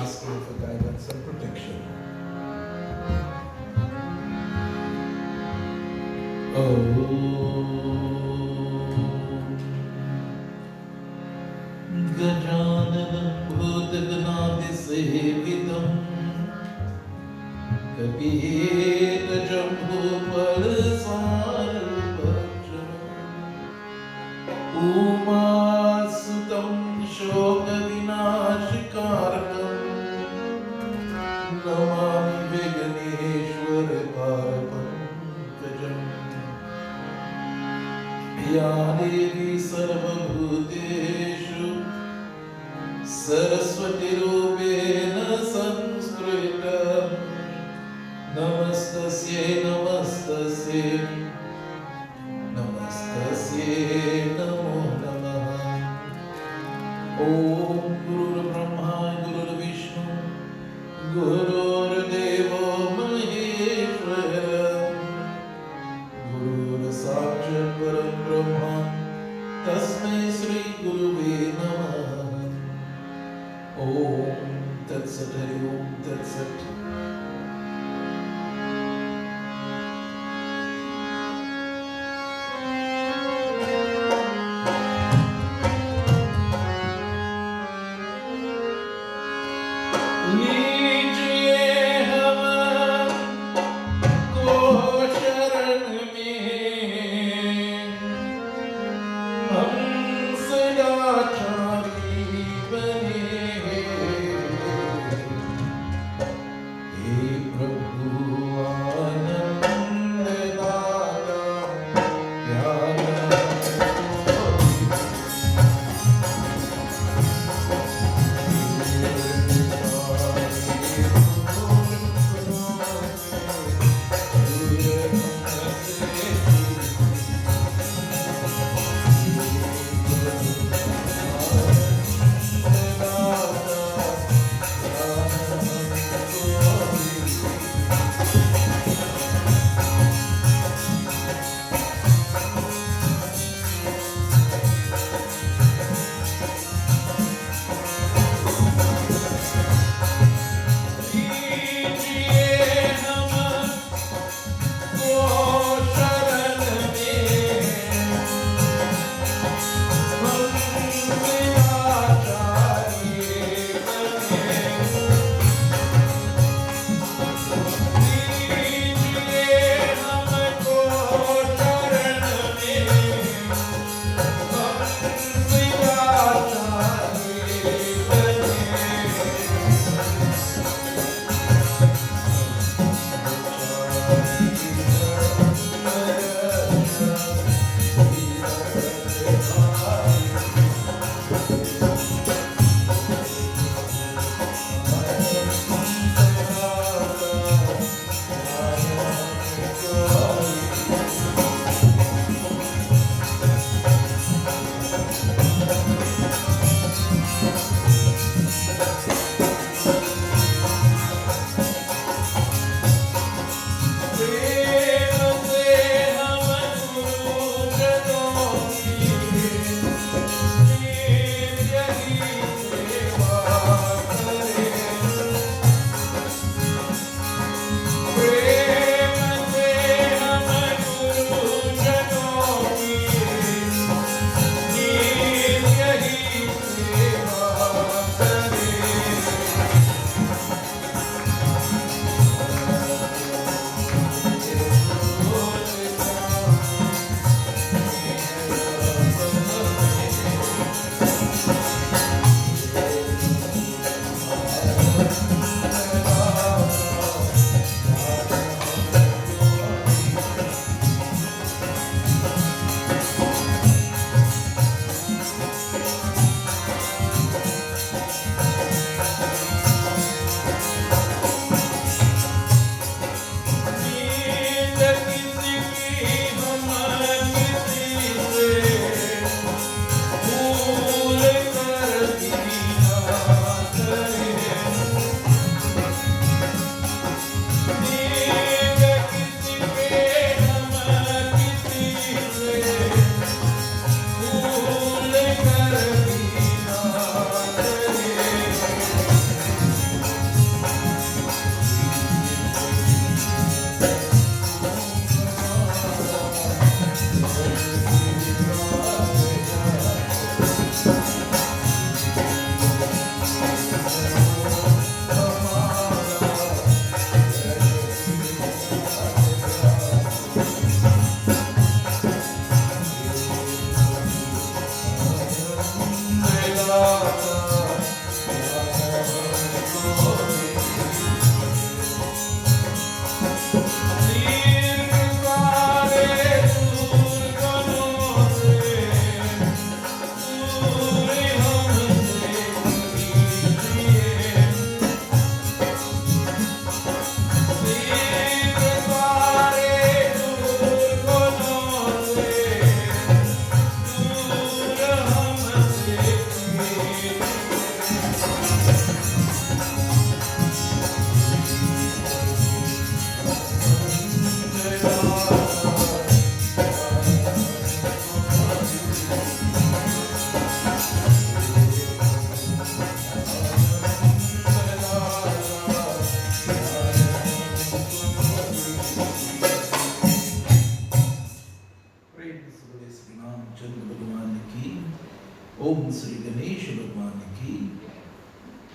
asking for guidance and protection. गजाननं भूतगणादिसेवितं कपितजम्बूफलसारभक्षणम् उमासुतं शोकविनाशकारकम् Namami विघ्नेश्वरपारपङ्कजम् या देवी सर्वभूतेषु सरस्वतीरूपेण संस्कृता नमस्तस्यै नमस्तस्यै नमस्तस्यै नमो नमः। ॐ गुरुर्ब्रह्मा गुरुर्विष्णु गुरुर्देवो महेश्वरः गुरुर्साक्षात् परं ब्रह्म तस्मै श्री गुरुवे नमः। ॐ तत्सत् हरि ओं तत्सत्।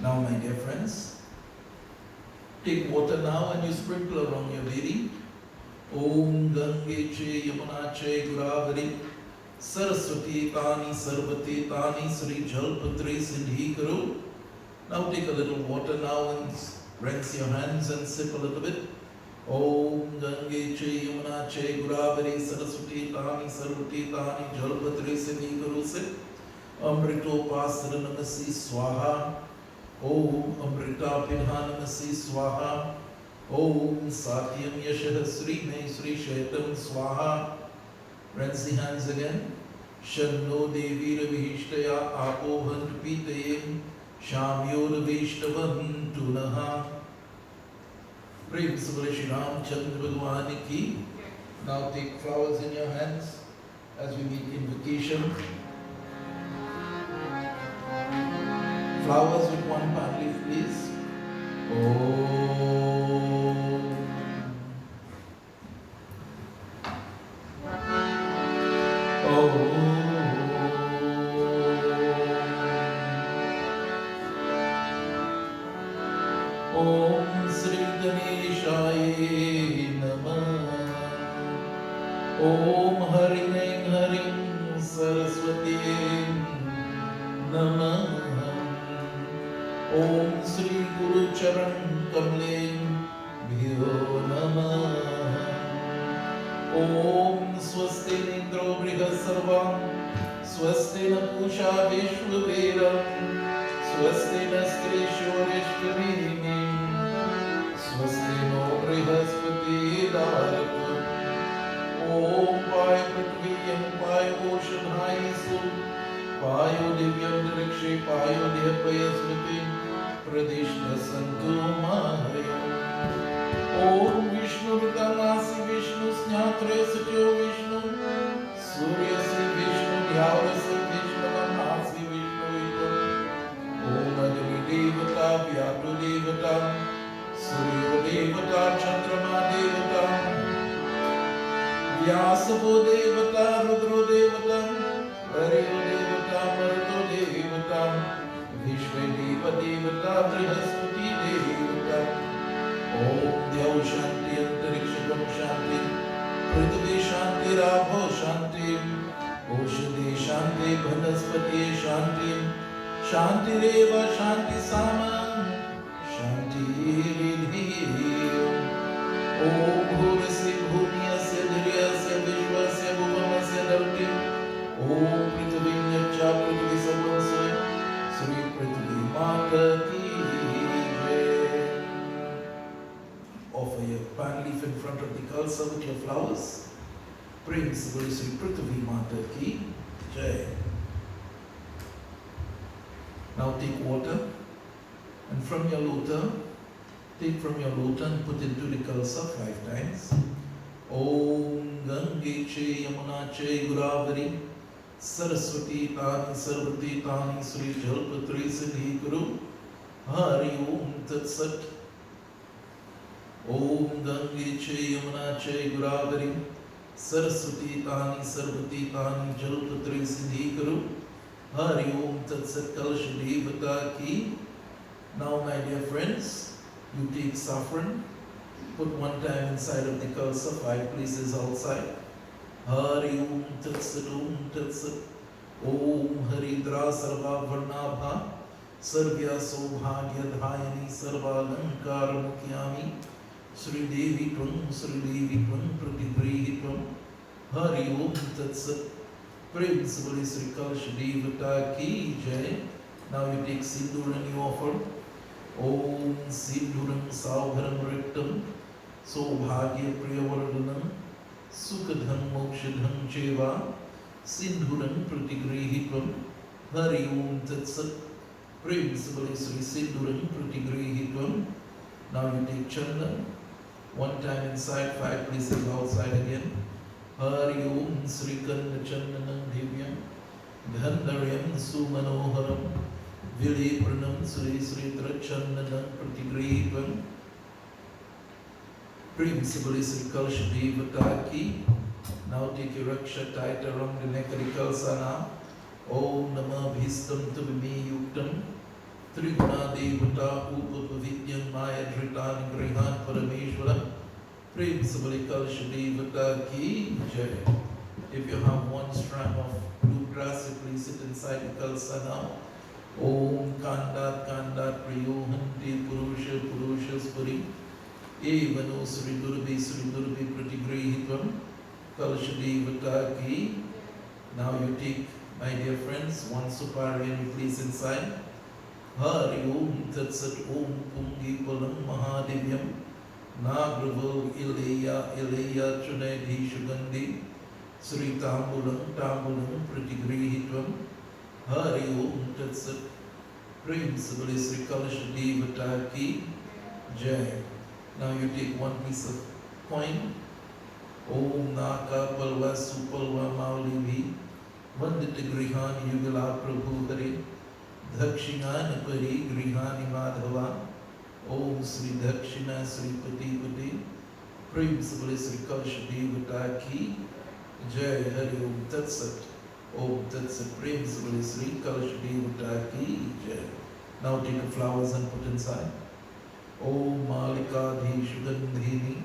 Now, my dear friends, take water now and you sprinkle around your lady. Om Gange Che Yamuna Che Godavari Saraswati Tani Sarvati Tani Sri Jalpatri Sindhi Karo. Now take a little water now and rinse your hands and sip a little bit. Om Gange Che Yamuna Che Godavari Saraswati Tani Sarvati Tani Jalpatri Sindhi Karo. Sip. Amrito Pasra Namasi Swaha. Om Amrita Pidha Namasi Swaha. Om Satyam Yashah Sri May Sri Shaitam Swaha. Rinse the hands again. Shanno Devi Ravihshtaya Apohan Pitayem Shamyor Vishtavantu Naha. Prem Sabri Shri Ram Chandra Bhagwan Ki. Now take flowers in your hands as we make invocation. Flowers with one palm leaf, please. Om. Om Sri Ganeshaya Namah. Om Harim Harim Saraswati Namah. Om Sri Guru Charan Kamle Bhyo Namah. Om Swasti Nindro Brihasarvam Swasti Na Pusha Vishwaveram Swasti Na Stri Shorishkamini Swasti No Brihaspati Daratam. Om Paya Prithvi and Paya Ocean High Soul Payo Divyam Dirikshe Payo Dhyapaya Smriti Pradishna Santu Mahayam. Om Vishnu Rudanasi Vishnu Snyatre Satyo Vishnu Surya Sri Vishnu Dhyavra Sri Vishnu Manasi Vishnu Itam. Om Agni Devata Vyatu Devata Suryo Devata Chandrama Devata Vyasavo Devata Rudro Devata Hariyo Devata Maruto Devata Vishwe Deva Devata Brihaspati Devata. Om Dyav Shanti Antarikshakam Shanti Prithvi Shanti Rabho Shanti Oshadi Shanti Bhanaspati Shanti Shanti Reva Shanti Saman Shanti Vidhi. Om Bhurasi Bhumyasya Dhiryasya Vishwasya Bhuvamasya Dharti. Om Prithvi Nyacha Prithvi Sabasya Sri Prithvi Mata Ki. Offer your pan leaf in front of the Khalsa with your flowers. Prem Sabari Sri Prithvi Mata Ki Jai. Now take water and from your lota, take from your lota and put into the Khalsa 5 times. Om Gange Che Yamuna Che Godavari Saraswati Tani Sarvati Tani Sri Jalpatri Sindhi Kuru. Hari Om Tat Sat. Om Gange Che Yamuna Che Godavari Saraswati Tani Sarvati Tani Jalpatri Sindhi Kuru. Hari Om Tat Sat. Kalsh Devata Ki. Now, my dear friends, you take saffron, put 1 time inside of the Khalsa, 5 places outside. Hari Om Tat Sat. Om Tat Sat. Om Haridra Sarva Varnabha Sarvya Sobhagya Dhayani Sarva Lankara Mukyami Sri Devi Tvam Pratigrihi Tvam. Hari Om Tat Sat. Prem Sabari Sri Kalsh Devata Ki Jai. Now you take Sindur and you offer. Om Sinduram Saubharam Riktam Sobhagya Priyavardhanam Sukadham Mokshadham Cheva Sindhuram Pratigrihi Tvam. Hari Om Tat Sat. Prem Sabari Sri Sinduram Pratigrihi Tvam. Now you take Chandan, 1 time inside, 5 places outside again. Hari Om Sri Kanda Chandanam Divyam Dhandaryam Sumanoharam Vili Pranam Sri Sri Trachandanam Pratigrivam. Prem Sabari Sri Kalsh Devata Ki. Now take your Raksha tight around the neck of the Khalsa now. Om Namah Bhistam Tuvimi Yuktam त्रिगुणादेवता उपविद्यं माया धृतानि गृहान् परमेश्वर प्रेम से बोले कलश देवता की जय. If you have one strand of blue grass, you please sit inside the kalsa now. Om Kanda Kanda Priyohanti Purusha Purusha Spuri Evano Sri Durbi Pratigrihitvam Kalsha Devata ki. Now you take, my dear friends, one supari and you place inside. Hari Om Tat Sat Om Pungi Palam Mahadivyam Nagravo Ileya Chunedhi Shugandhi Sri Tambulam Pratigrihitvam Hari Om Tat Sat Prem Sabali Sri Kalasha Devata ki Jai. Now you take one piece of coin. Om Naka Palva Supalva Maulivi Vandita Grihani Yugala Prabhu Hari Dhakshinani Pari Grihani Madhava Om Sri Dakshina Sri Pati Pati Prem Sabali Sri Kalasha Devata ki Jai. Hari Om Tat Sat Om Tat Sat Prem Sabali Sri Kalasha Devata ki Jai. Now take the flowers and put inside. Om Malikadhi Shugandhini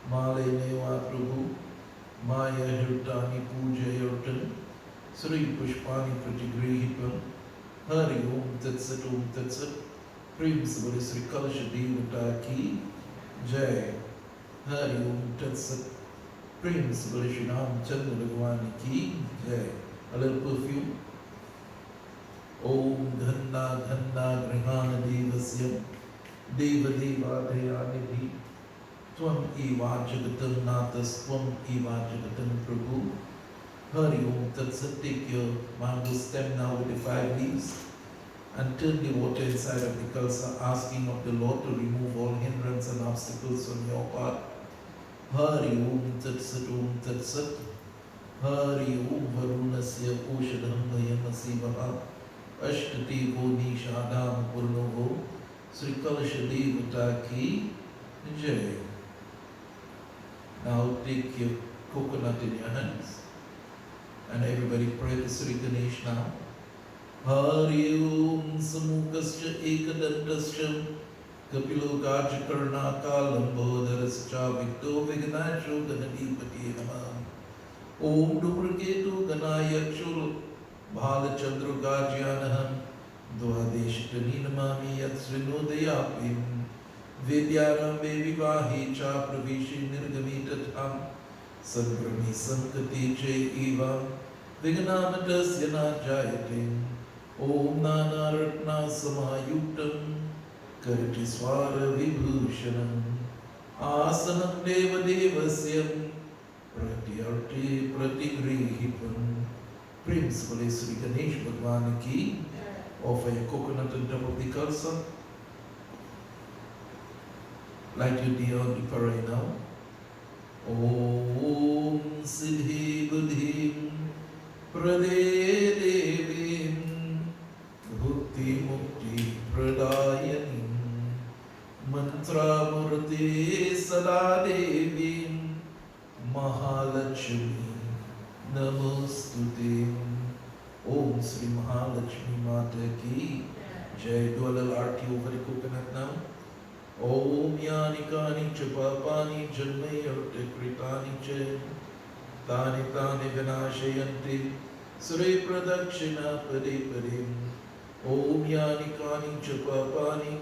Male Neva Prabhu Maya Hirtani Puja Yurtan Sri Pushpani Pratigrihitvam Hari Om Tat Sat Prem Sabali Sri Kalasha Devata ki Jai. Hari Om Tat Sat Prem Sabali Shri Ram Chandra Bhagwan ki Jai. A little perfume. Om Dhanna Dhanna Grihana Devasyam Deva Deva Dayanidhi Tvam Eva Jagatam Nathas Tvam Eva Jagatam Prabhu. Hari Om Tat Sat. Take your mango stem now with the 5 leaves and turn the water inside of the kalsa, asking of the Lord to remove all hindrance and obstacles on your path. Hari Om Tat Sat Om Tat Sat. Hari Om Varunasya Oshadham Vayanasivaha Ashtati Vo Nishadam Purnovo Sri Kalasha Devata ki Jai. Now take your coconut in your hands and everybody pray to Sri Ganesh now. Hari Om Samukascha Ekadantascha Kapilo Gajakarna Kalambodharascha Vikto Vignasho Ganadipati Namam Om Dupraketu Ganayakshul Bhalachandru Gajyanaham Dvadeshitani Namami Yat Srinodayapim Vidyaram Vivahi Cha Pravishi Nirgamitatam Sangrami Sankati Che Eva Vignamatas Yana Jayatim Om Nana Ratna Samayuktam Kariti Swara Vibhushanam Asanam Deva Devasyam Pratyarti Pratigrihipam. Principally Sri Ganesh Bhagwan ki. Offer a coconut on top of the kalsa. Light your diya on the parai now. Om Siddhi Buddhim Prade Devim Bhukti Mukti Pradayanim Mantra Murti Sada Devim Mahalakshmi Namostute. Om Sri Mahalakshmi Mata ki Jai. Do a little arti over the coconut now. Om Yani Kani Chapapani Janmayarta Kritani Che Tani Tani Vinashayanti Sri Pradakshina Pade Padim. Om Yani Kani Chapapani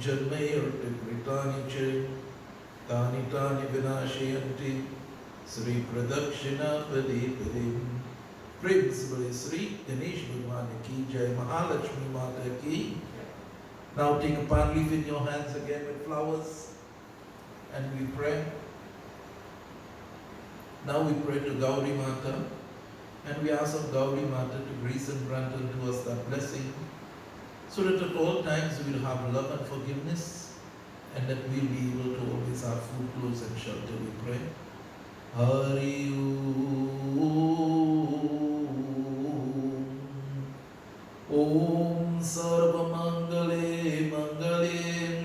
Janmayarta Kritani Che Tani Tani Vinashayanti Sri Pradakshina Pade Padim. Principally Sri Ganesh Bhagwan ki Jai. Mahalakshmi Mata ki. Now take a palm leaf in your hands again with flowers and we pray. Now we pray to Gauri Mata and we ask of Gauri Mata to grace and grant unto us that blessing so that at all times we will have love and forgiveness and that we will be able to always have food, clothes and shelter. We pray. Hari Om Sarva Mangale Mangale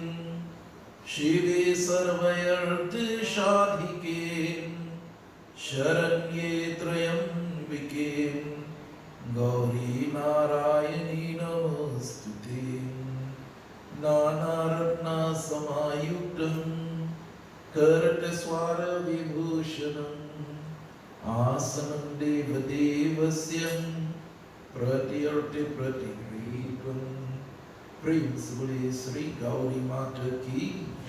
Shive Sarvayarti Shadhike Sharanye Trayambike Gauri Narayani Namostute. नानारत्ना समायुक्तं करटस्वार विभूषणम् आसनं देवदेवस्य प्रत्यर्थे प्रतिगृहीतम्। Principally Sri Gauri Mata ki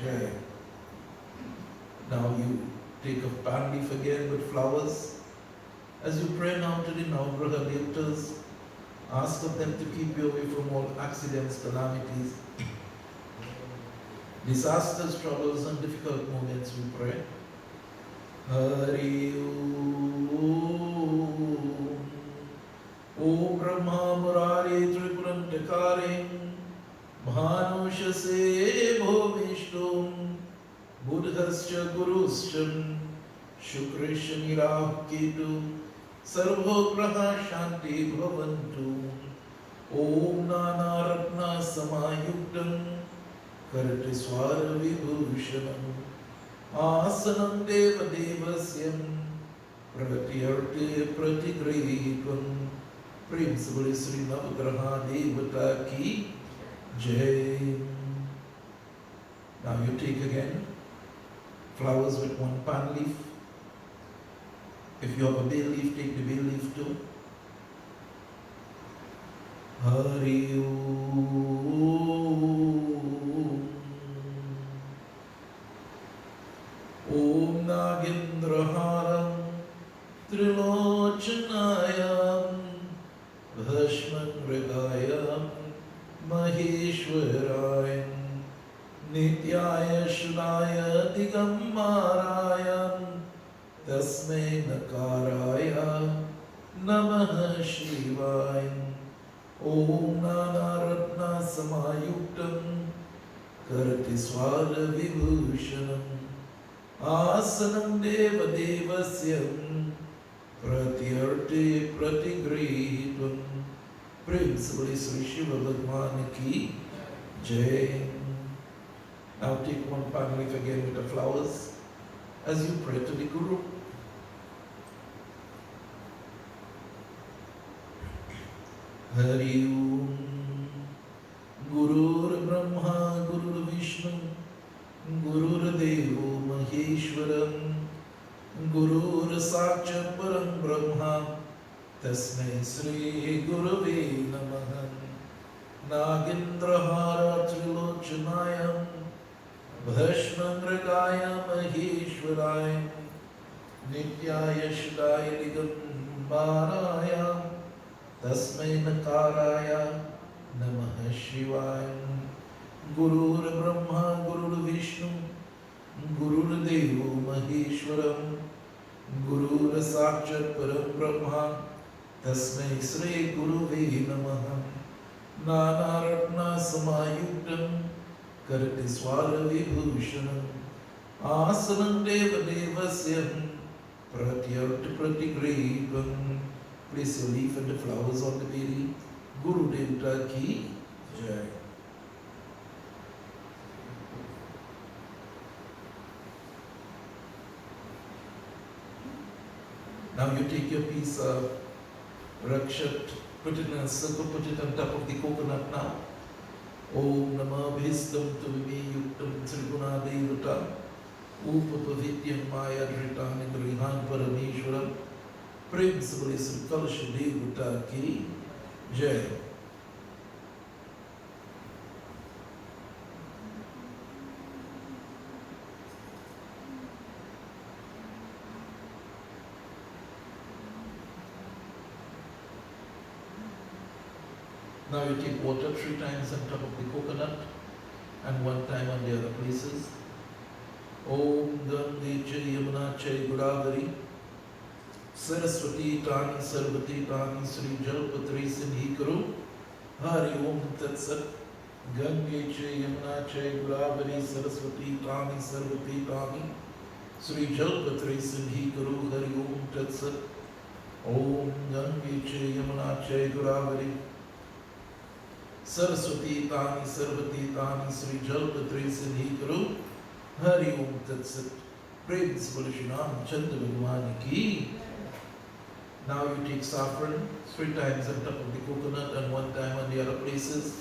Jai. Now you take a pan leaf again with flowers. As you pray now to the Navagraha Devtas, ask of them to keep you away from all accidents, calamities, disasters, troubles, and difficult moments. We pray. Hari Om Brahma Murari Tripurantakare Bhanushase Bhomishtum Buddhascha Guruscha Shukrishya Nirah Ketu Sarvo Graha Shanti Bhavantu Om Nana Ratna Samayuktam Karatiswara Vibhushanam Asanam Deva Devasyam Pratyarte Pratigrihitvam Principally Sri Navagraha Devata ki Jai. Now you take again flowers with one pan leaf. If you have a bay leaf, take the bay leaf too. Hari Om Nagendraharam Trilochanayam Bhashman Hridayam Maheshwarayam Nityaya Shunaya Digambarayam Tasmai Nakaraya Namaha Shivayam Om Nana Ratna Samayuktam Karatiswara Vibhushanam Asanam Deva Devasyam Pratyarte Pratigrihitvam Principally Sri Shiva Bhagwan ki Jai. Now take one pan leaf again with the flowers as you pray to the Guru. Hari Om Gurur Brahma Gurur Vishnu Gurur Devo Maheshwaram Gurur Sakshat Param Brahma Tasmai Sri Gurave Namaha Nagendrahara Trilochanayam Bhashman Hridayam Maheshwarayam Nityaya Shudaya Digambarayam Tasmai Nakaraya Namaha Shivayam Gurur Brahma Gurur Vishnu Gurur Devo Maheshwaram Gurur Sakshat Param Brahma Tasmai Sri Gurave Namaha Nana Ratna Samayuktam Karatiswara Vibhushanam Asanam Deva Devasyam Pratyarta Pratigrihitvam. Place your leaf and the flowers on the bedi. Guru Devata ki Jai. Now you take your piece of Rakshat, put it in a circle, put it on top of the coconut now. Om Namah Bhistam Tuvimi Yuktam Triguna Devata Upapavidyam Maya Dhritam Indrihan Parameshwaram Principally Sri Kalasha Devata ki Jai. Now you take water 3 times on top of the coconut and 1 time on the other places. Om Gandhi Chai Yamuna Chai Godavari Saraswati Tani Sarvati Tani Sri Jalpatri Sindhikaru Hari Om Tat Sat Gandhi Chai Yamuna Chai Godavari Saraswati Tani Sarvati Tani Sri Jalpatri Sindhikaru Hari Om Tat Sat Om Gandhi Chai Yamuna Chai Godavari Saraswati Tani Sarvati Tani Sri Jalpatri Sindhikaru Hari Om Tat Sat. Praise Bhalashinam Chandra Bhagwan ki. Now you take saffron 3 times on top of the coconut and 1 time on the other places.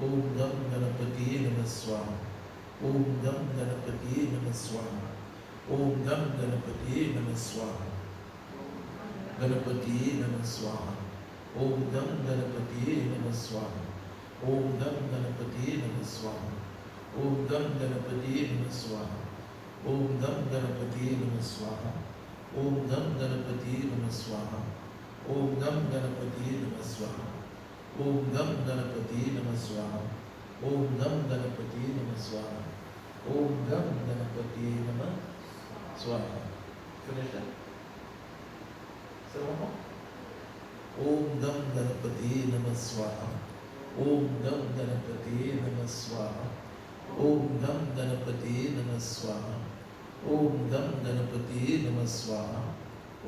ओम गम गणपतिये नमः स्वाहा। ओम गम गणपतिये नमः स्वाहा। ओम गम गणपतिये नमः स्वाहा। गणपतिये नमः स्वाहा। ओम गम गणपतिये नमः स्वाहा। ओम गम गणपतिये नमः स्वाहा। ओम गम गणपतिये नमः स्वाहा। ओम गम गणपतिये नमः स्वाहा। ओम गम गणपतिये नमः स्वाहा। ओम गम गणपतिये नमः स्वाहा। ओम गम गणपतिये नमः स्वाहा। ओम गम गणपतिये नमः स्वाहा। ओम गम गणपतिये नमः स्वाहा। Finish that? Say one more. ओम गम गणपतिये नमः स्वाहा। ओम गम गणपतिये नमः स्वाहा। ओम गम गणपतिये नमः स्वाहा। ओम गम गणपतिये नमः स्वाहा।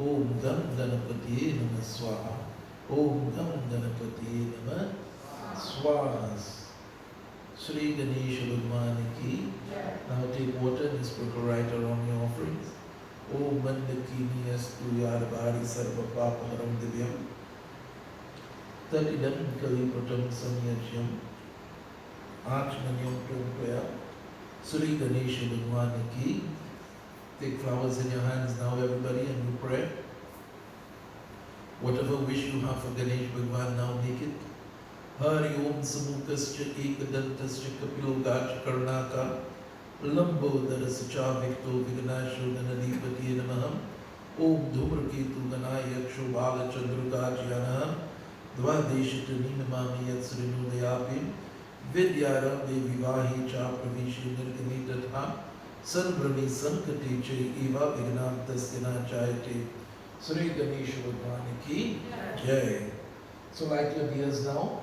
ओम गम गणपतिये नमः स्वाहा। ओम गम गणपतिये नमः स्वाहा। Shri Ganesha Bhagwan ki. Now take water and sprinkle right around your offerings. Om Mandakini Astu Yadabari Sarva Papa Haram Divyam Tatidam Kalipatam Samyajyam Achmanyam Tumpaya. Shri Ganesha Bhagwan ki. Take flowers in your hands now, everybody, and we pray. Whatever wish you have for Ganesh Bhagwan, now make it. Hari Om Samukascha Ekadantascha Kapilogach Karnaka Lambodara Victo Vignasho Ganadipati Namaham Om Dhumraketu Ganayak Shobhala Chandrugajyanam Dvadeshita Ninamami Yatsrinudayapim Vidyaram Devivahi Chapravishi Nirganitatha Sanbrami Sankateche Eva Vignantasyana Chayate. Shri Ganesha Bhagwan ki Jai. So light your diyas now.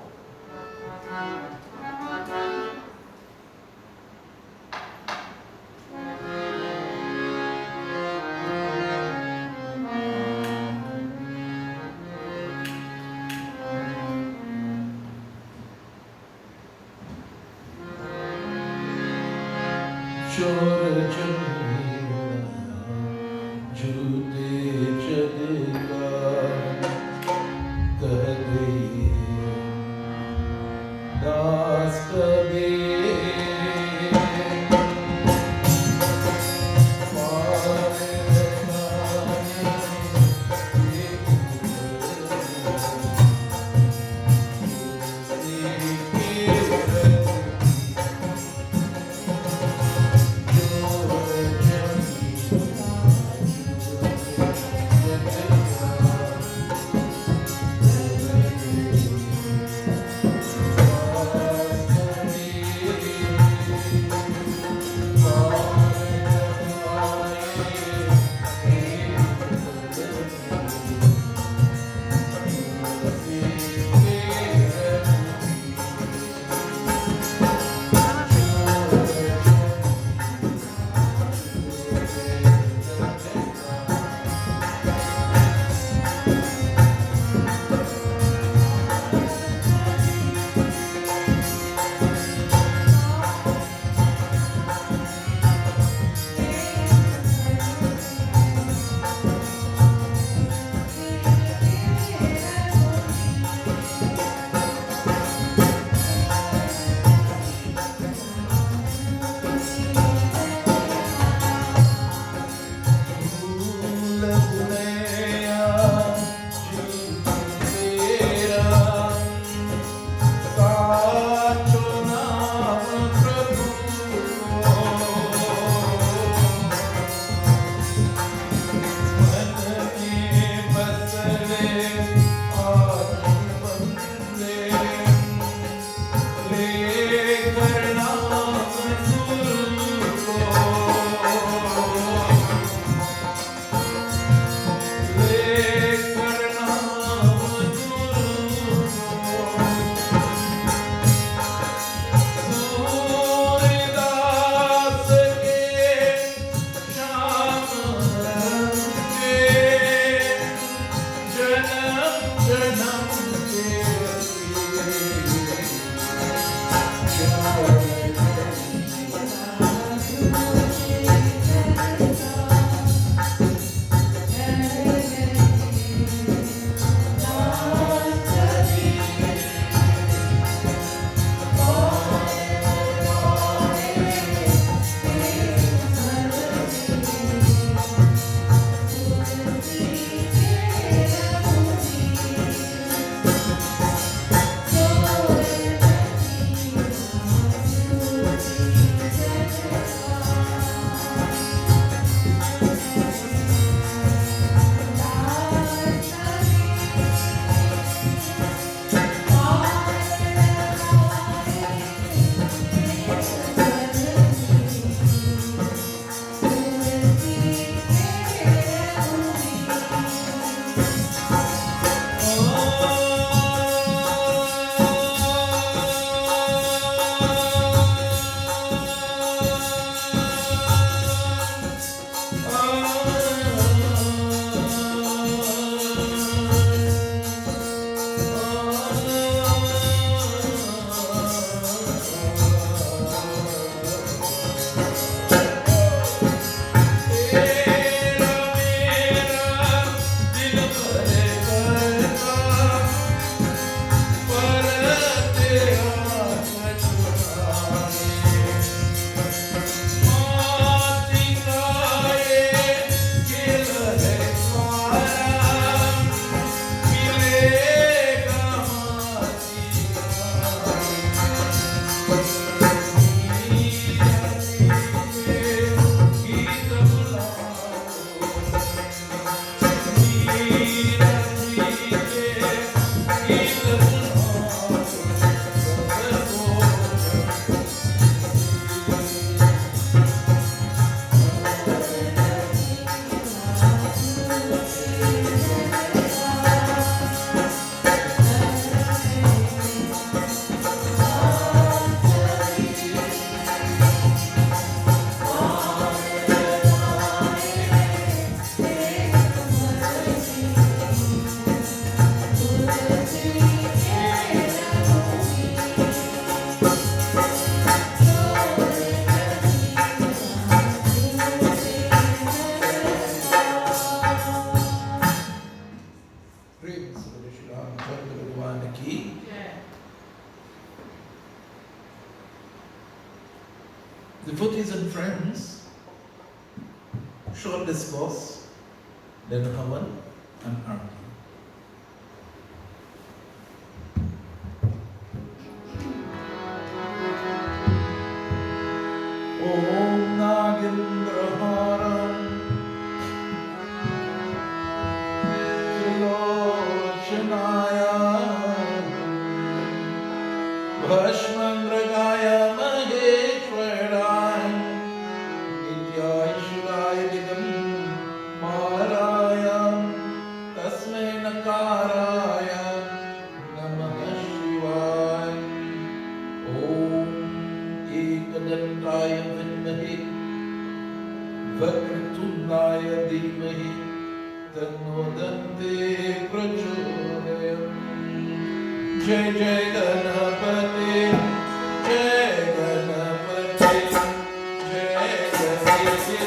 Chor Jamina Jute Jagka Kah gayi Das Kabir Jor short discourse, then Havan and Arti. Om Nagendraharam Trilochanaya Bhashmandragaya Maheshwaraya Nityashuraya Digam Maraya Tasmai Nakaraya Namah Shivaya Om Ekadantraya Vinmahi Vakrtunaya Dhimahi Tanno Dante Prachodayam Jai Jai Ganapati Jai Ganapati Jai Ganapati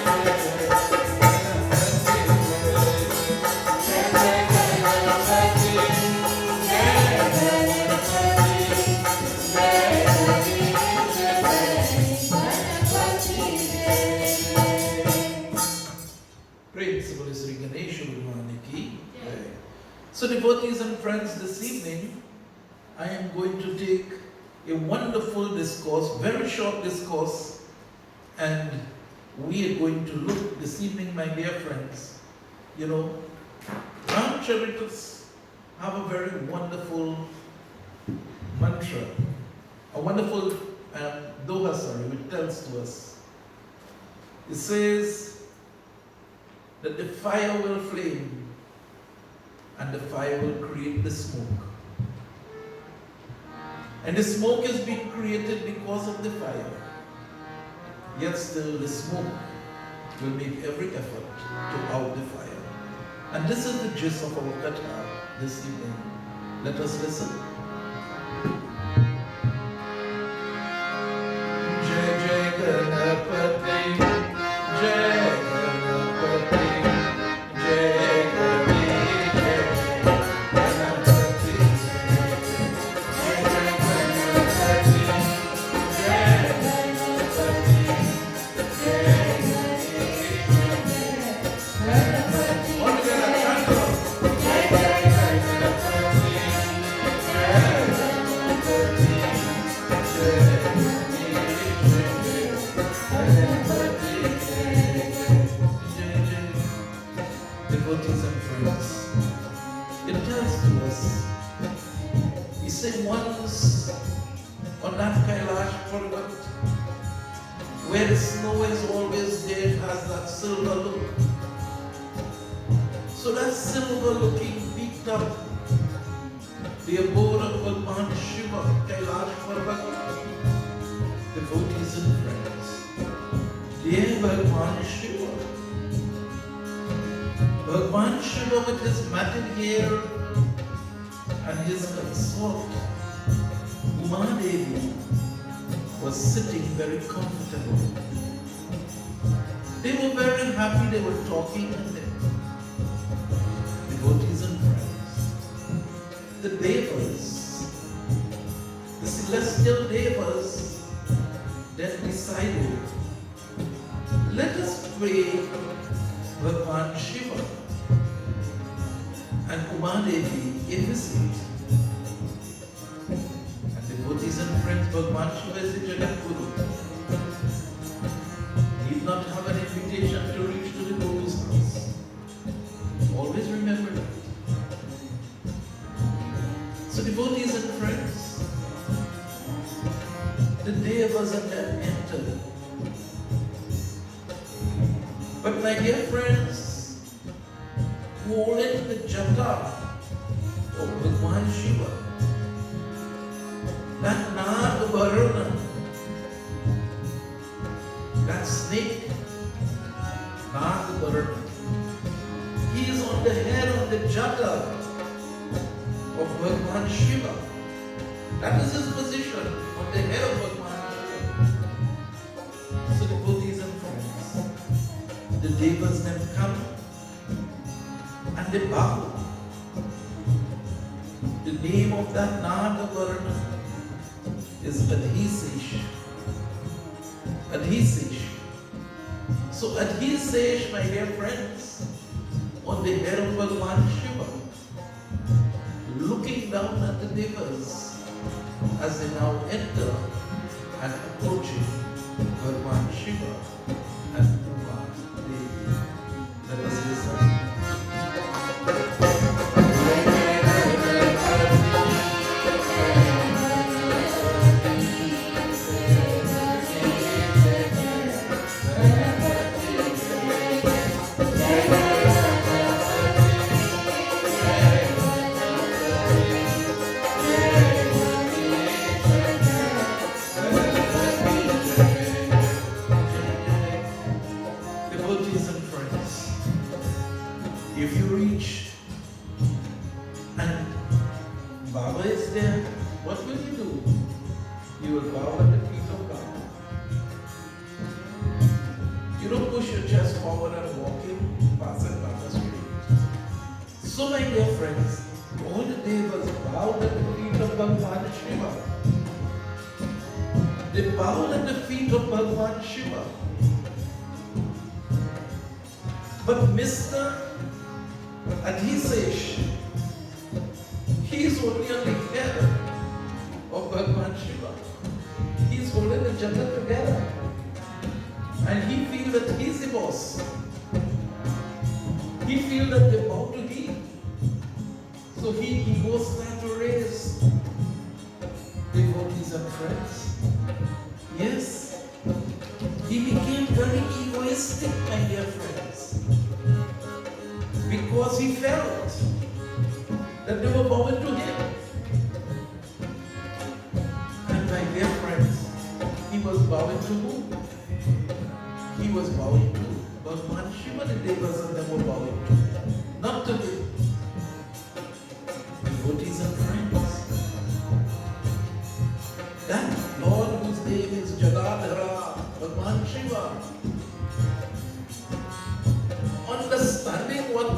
Principal Sri Ganesha Bhagwan ki jai. So devotees and friends, this evening I am going to take a wonderful discourse, very short discourse, and we are going to look this evening, my dear friends. You know, Ramcharitas have a very wonderful mantra, a wonderful doha, which tells to us. It says that the fire will flame and the fire will create the smoke. And the smoke is being created because of the fire. Yet still the smoke will make every effort to out the fire. And this is the gist of our katha this evening. Let us listen. Jai Jai Ganapati, Jai Ganapati, Jai Ganapati, devotees and friends, it tells to us, he said once on that Kailash Parvat, where the snow is always there, it has that silver look. So that silver looking beat up the abode of Bhagwan Shiva, Kailash Parvat. Devotees and friends, dear Bhagwan Shiva, Bhagwan Shiva with his matted hair and his consort Uma Devi was sitting very comfortable. They were very happy, they were talking, and devotees and friends, the Devas, the celestial Devas, then decided, let us pray Bhagwan Shiva and Uma Devi a visit. And devotees and friends, Bhagwan Shiva is a Jagat Guru. Need not have an invitation to reach to the Guru's house. Always remember that. So devotees and friends, the Devas and then entered. But my dear friends, holding the jata of Bhagwan Shiva, that Nagavarana, that snake, Nagavarana, he is on the head of the jata of Bhagwan Shiva. That is his position, on the head of Bhagwan Shiva. So devotees and friends, the Devas then come and they bow. The name of that Nagavarana is Adhisesh. Adhisesh. So Adhisesh, my dear friends, on the head of Bhagavan Shiva, looking down at the devas as they now enter and approaching Bhagavan Shiva and Uma Devi. Let us listen. Devotees and friends, if you reach and Baba is there, what will you do? You will bow at the feet of Baba. You don't push your chest forward and walk in, pass at Baba's feet. So my dear friends, all the devas bowed at the feet of Bhagavan Shiva. They bowed at the feet of Bhagavan Shiva. But Mr. Adhisesh, he is only on the head of Bhagavan Shiva. He is holding the Jagat together. And he feels that he is the boss. He feels that they bow to him. So he goes there to raise devotees and friends. Yes, he became very egoistic, my dear friends. Because he felt that they were bowing to him. And my dear friends, he was bowing to whom? He was bowing to Bhagavan Shiva, the devas and them were bowing to. Not to the devotees and friends. That Lord whose name is Jagadhara, Bhagavan Shiva, understanding what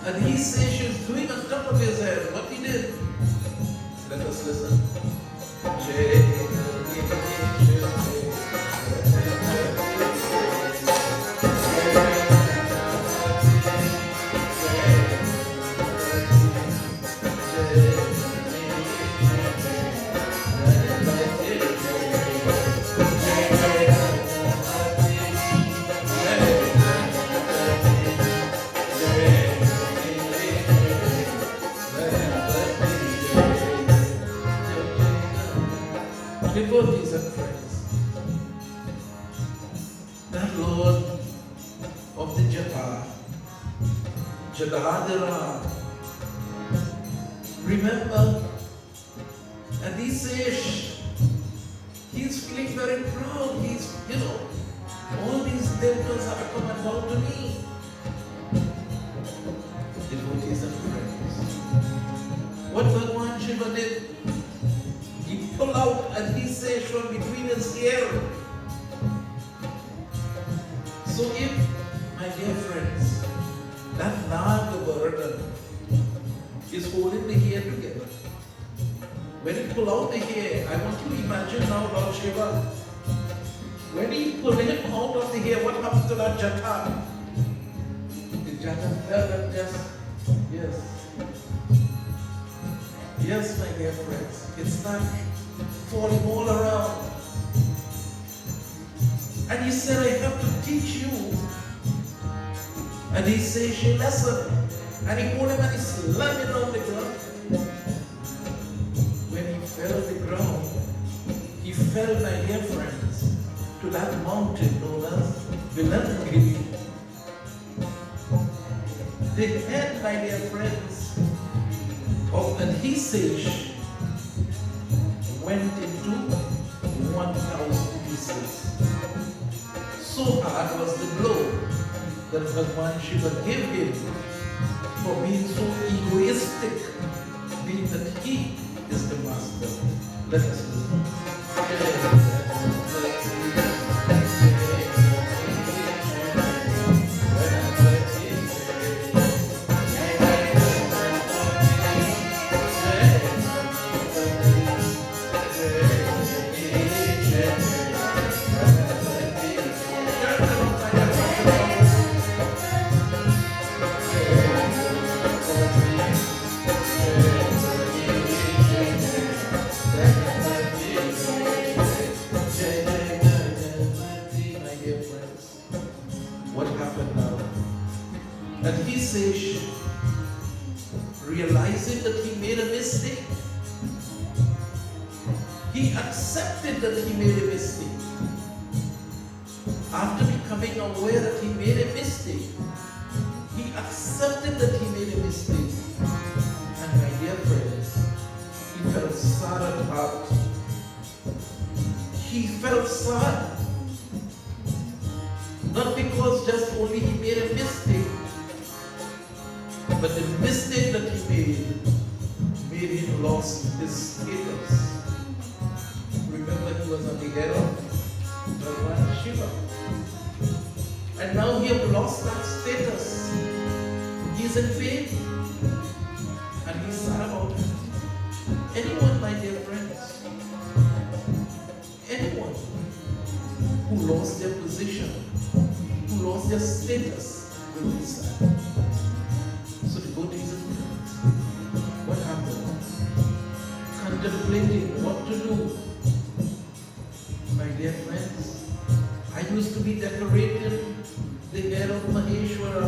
Adhisesh is doing on top of his head, what he did. Let us listen. Devotees and friends, that Lord of the Jata, Jadadara, remember, Adhisesh, he's feeling very proud. He's, all these devas have to come and bow to me. Devotees and friends, what Bhagavan Shiva did, he pulled out Adhisesh from between his hair. So if, my dear friends, that Nagavardhan is holding the hair together, when he pull out the hair, I want you to imagine now Lord Shiva, when he pull him out of the hair, what happens to that Jata? The Jata fell and just, yes, my dear friends, it's not falling all around. And he said, I have to teach you. And he says, she lesson. And he pulled him and he slammed him on the ground. When he fell on the ground, he fell, my dear friends, to that mountain known as Vilanagiri. The head, my dear friends, of Adhisesh went into 1,000 pieces. So hard was the blow that Bhagavan Shiva gave him for being so egoistic, being that he is the master. Let us listen. What happened now? And he says, realizing that he made a mistake, he accepted that he made a mistake. After becoming aware that he made a mistake, he accepted that he made a mistake. And my dear friends, he felt sad at heart. He felt sad. Not because just only he made a mistake, but the mistake that he made him lose his status. Remember, he was on the head of Bhagwan Shiva. And now he has lost that status. He is in pain. And he is sad about it. Anyone, my dear friends, anyone who lost their position, who lost their status, will be sad. So devotees and friends, what happened? Contemplating what to do. My dear friends, I used to be decorated the hair of Maheshwara.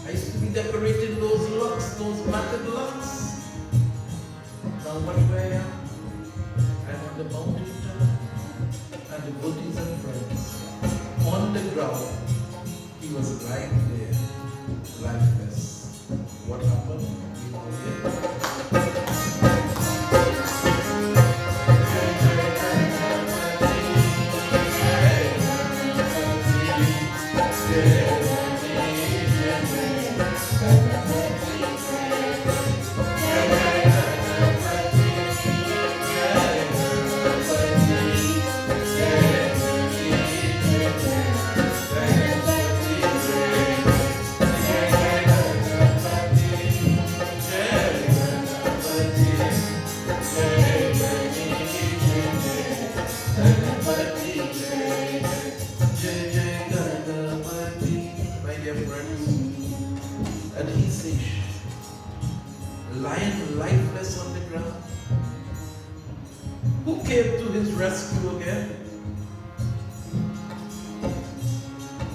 I used to be decorated those locks, those matted locks. Now what I am? I'm on the mountain top, and devotees and friends, on the ground, he was lying there, lifeless. What happened? We know it. Lying lifeless on the ground. Who came to his rescue again?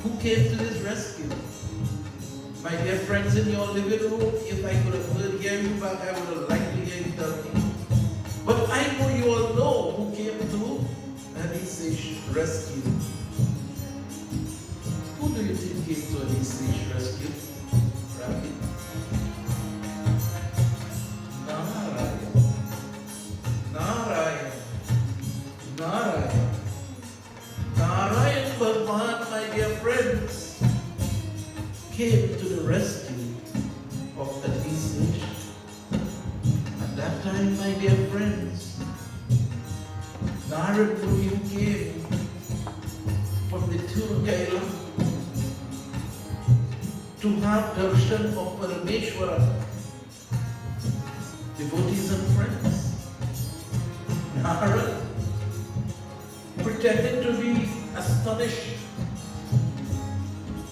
Who came to his rescue? My dear friends, in your living room, if I could have heard you back, I would have liked to hear you tell me. But I know you all know who came to Adhisesh rescue. Who do you think came to Adhisesh rescue? Ravi? Narayan Bhagwan, my dear friends, came to the rescue of Adhisesh. At that time, my dear friends, Narad Muni came from the Tirukaila to have darshan of Parameshwara. Devotees and friends, Narad pretended to be astonished,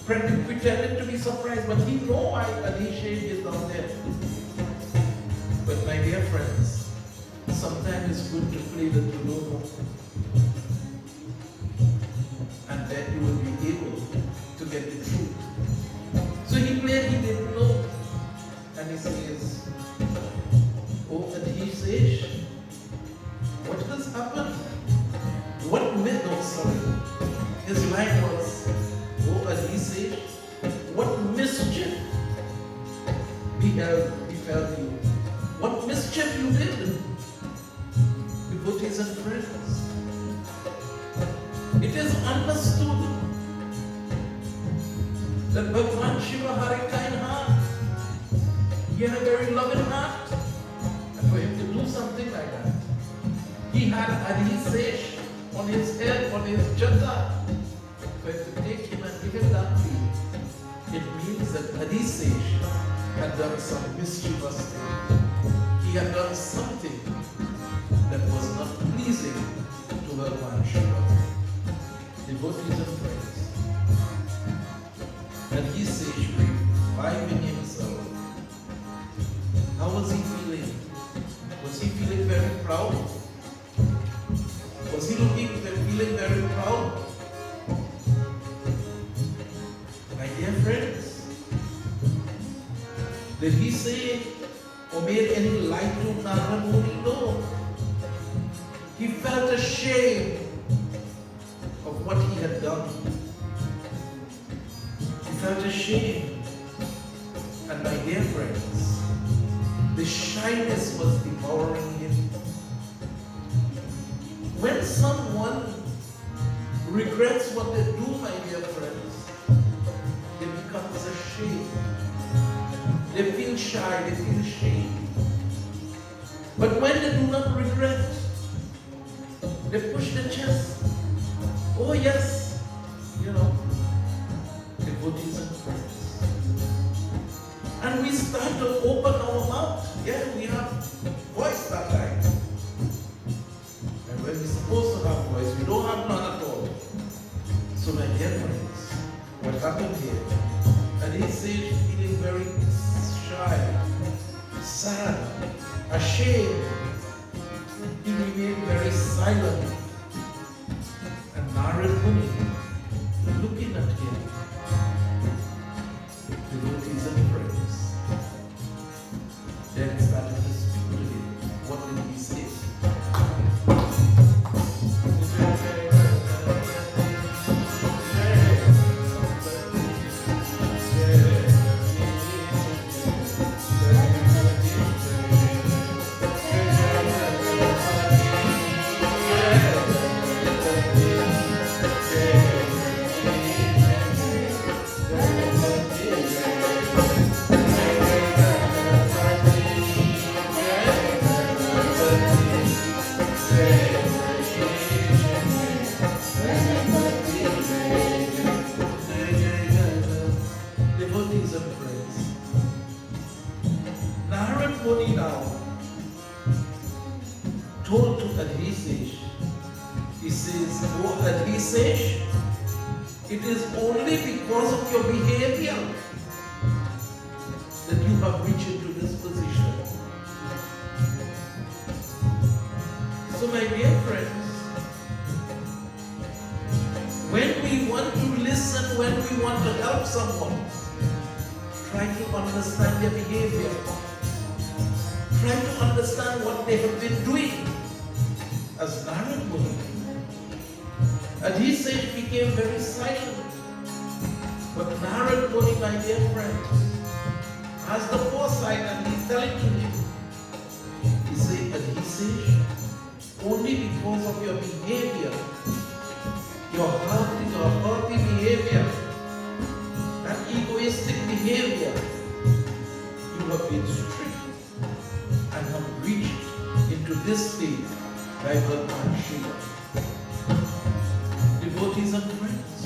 pretended to be surprised, but he knew why Adhisesh is down there. But my dear friends, sometimes it's good to play that you don't know, and then you will be able to get the truth. So he played, he didn't know, and he says, "Oh Adhisesh, what has happened? What myth?" Oh, sorry. His line was, "Oh Adhisesh, what mischief befell you? What mischief you did?" Devotees and friends, it is understood that Bhagwan Shiva had a kind heart. He had a very loving heart. And for him to do something like that, he had Adhisesh on his head, on his jata. For him to take him and give him that fee, it means that Adhisesh had done some mischievous thing. He had done something that was not pleasing to Bhagwan Shiva. Devotees and friends, Adhisesh reviving himself. How was he feeling? Was he feeling very proud? Was he feeling very proud? Did he say or made any light to Narad Muni? No. He felt ashamed of what he had done. He felt ashamed. And my dear friends, the shyness was devouring him. When someone regrets what they do, my dear friends, they become ashamed. They feel shy, they feel shame. But when they do not regret, they push their chest. Oh yes, devotees and friends. And we start to open our mouth. Yeah, we have voice that time. And when we're supposed to have voice, we don't have none at all. So my dear friends, what happened here? And he said, feeling very shy, sad, ashamed. He remained very silent. And Narad Muni, looking at him, devotees and friends, then started to speak to him. What did he say? Devotees and friends, Narad Muni now told to Adhisesh, he says, "Oh Adhisesh, it is only because of your behavior that you have reached into this position." So my dear friends, when we want to listen, when we want to help someone, try to understand their behavior. Try to understand what they have been doing. As Narad Muni, Adhisesh became very silent. But Narad Muni, my dear friends, has the foresight and he's telling to him. He said, Adhisesh, only because of your behavior, your healthy behavior, that egoistic behavior, you have been strict and have reached into this state by Bhagwan Shiva. Devotees and friends,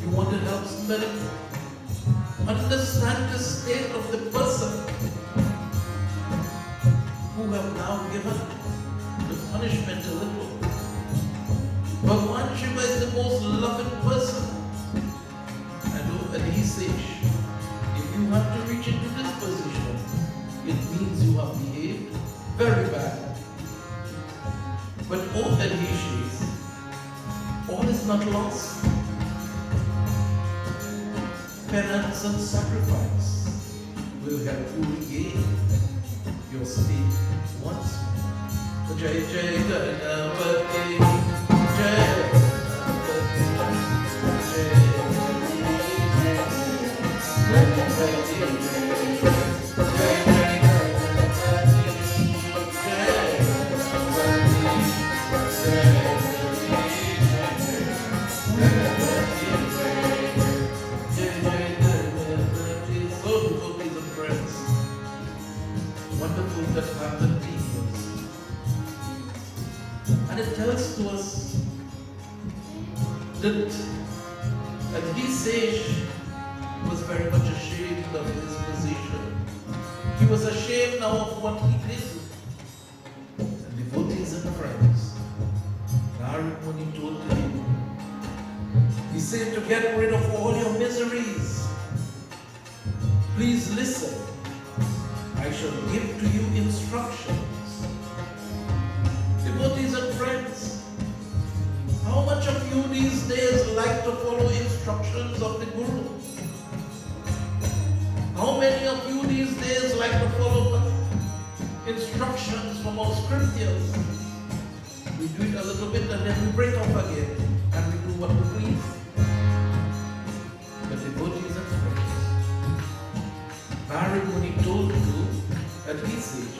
you want to help somebody understand the state of the person who have now given the punishment a little. Bhagwan Shiva is the most loving person. Adhisesh, if you have to reach into this position, it means you have behaved very bad. But oh Adhisesh, all is not lost. Penance and sacrifice will help you regain your state once more. Jai Jai Ganapati, Jai. Wonderful that happened to us. And it tells to us that Adhisesh was very much ashamed of his position. He was ashamed now of what he did. And devotees and friends, Narad Muni told to him, he said to get rid of all your miseries, please listen. I shall give to you instructions. Devotees and friends, how much of you these days like to follow instructions of the Guru? How many of you more scriptures. We do it a little bit and then we break off again and we do what we please. But devotees and friends, Narad Muni told you at his age,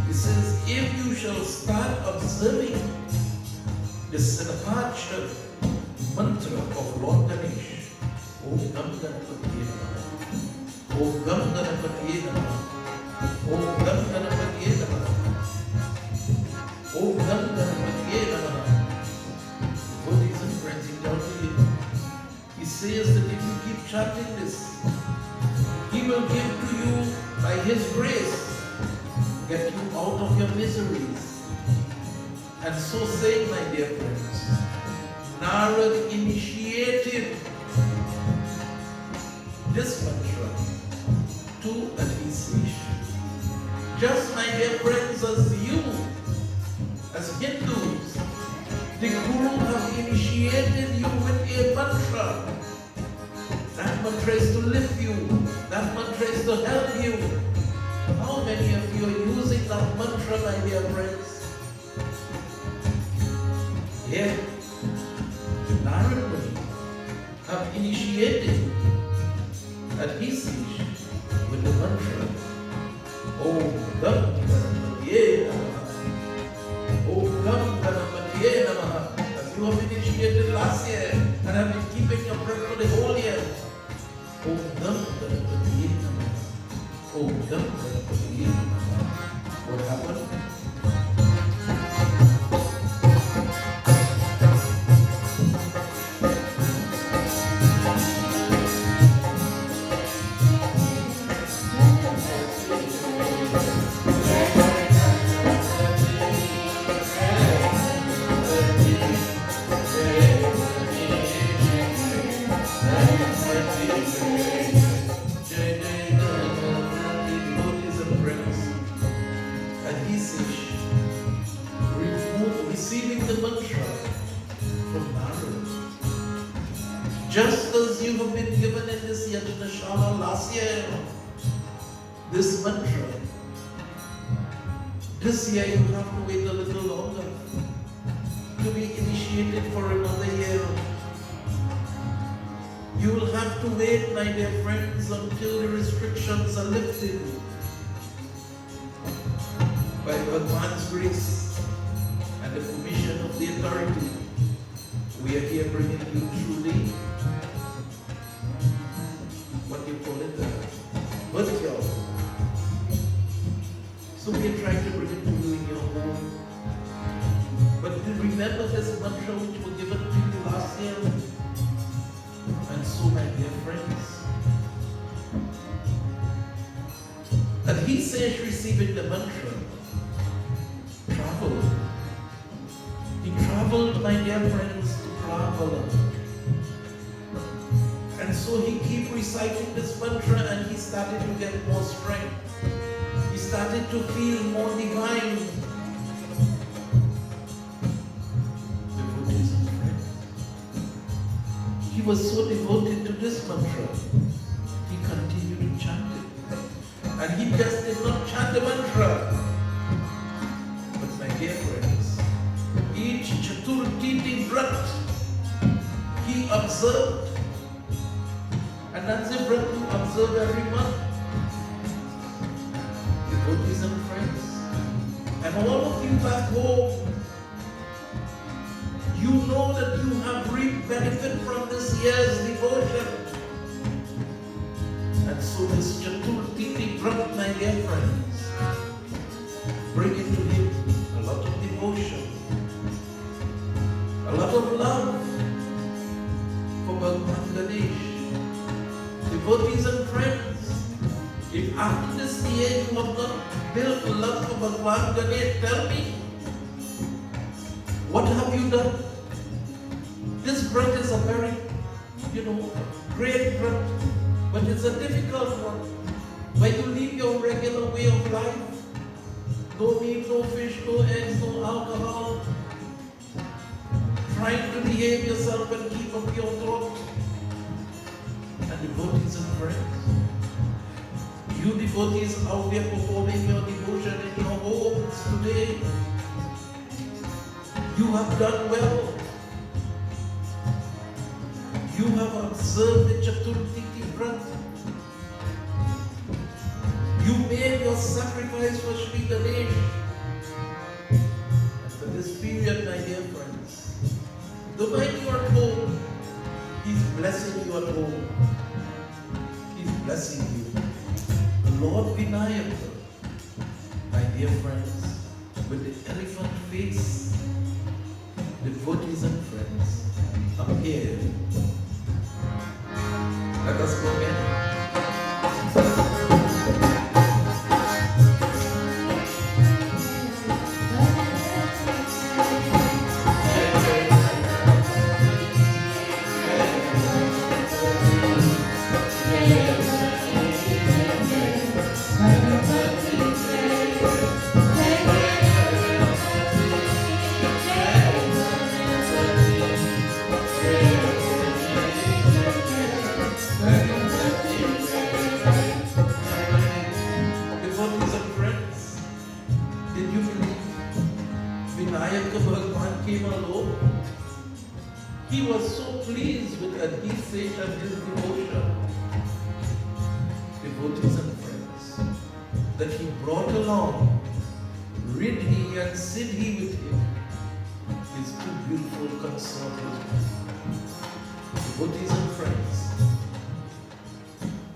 he says, if you shall start observing the Siddhartha mantra of Lord Ganesh, Om Gam Ganapatiye Namaha, Om Gam Ganapatiye Namaha, Om Gam Ganapatiye Namaha, Om Gam Ganapatiye Namaha. Devotees and friends, he tells you, he says that if you keep chanting this, he will give to you, by his grace, get you out of your miseries. And so saying, my dear friends, Narad initiated this mantra to Adhisesh. Just, my dear friends, as you, as Hindus, the Guru have initiated you with a mantra. That mantra is to lift you. That mantra is to help you. How many of you are using that mantra, my dear friends? Yeah. Narad Muni have initiated Adhisesh with the mantra Om Gam Ganapatiye Namaha, Om Gam Ganapatiye Namaha, as you have initiated last year and have been keeping your breath for the whole year. Om Gam Ganapatiye Namaha, Om Gam Ganapatiye Namaha. What happened? Receiving the mantra from Narad. Just as you have been given in this Yajnashala last year, this mantra, this year you have to wait a little longer to be initiated for another year. You will have to wait, my dear friends, until the restrictions are lifted. By Bhagwan's grace and the permission of the authority, we are here bringing you truly, what do you call it, virtual. So we are trying to bring it to you in your home. But remember this mantra which was given to you last year. And so, my dear friends, Adhisesh receiving the mantra, traveled. He traveled, my dear friends, to Pravala. And so he keep reciting this mantra and he started to get more strength. He started to feel more divine. Devotees and friends, he was so devoted to this mantra, he continued to chant it. And he just did not chant the mantra. But my dear friends, each Chaturtiti Vrat he observed. And that's a vrat to observe every month. Devotees and friends, and all of you back home, you know that you have reaped benefit from this year's devotion. And so this Chaturtiti Vrat, my dear friends, bring it to him a lot of devotion, a lot of love for Bhagwan Ganesh. Devotees and friends, if after this year you have not built love for Bhagwan Ganesh, tell me, what have you done? This vrat is a very, great vrat, but it's a difficult one. When you leave your regular way of life, no meat, no fish, no eggs, no alcohol, trying to behave yourself and keep up your throat. And devotees and friends, you devotees out there performing your devotion in your home, friends, today you have done well. You have observed the Chaturthi Vrat. You made your sacrifice for Sri Ganesh. And for this period, my dear friends, the when you are at home, He's blessing you at home. He's blessing you. The Lord Vinayaka, my dear friends, with the elephant face, devotees and friends, appear. Let us go again. He was so pleased with Adhisesh and his devotion, devotees and friends, that he brought along Riddhi and Siddhi with him, his two beautiful consorts. Devotees and friends,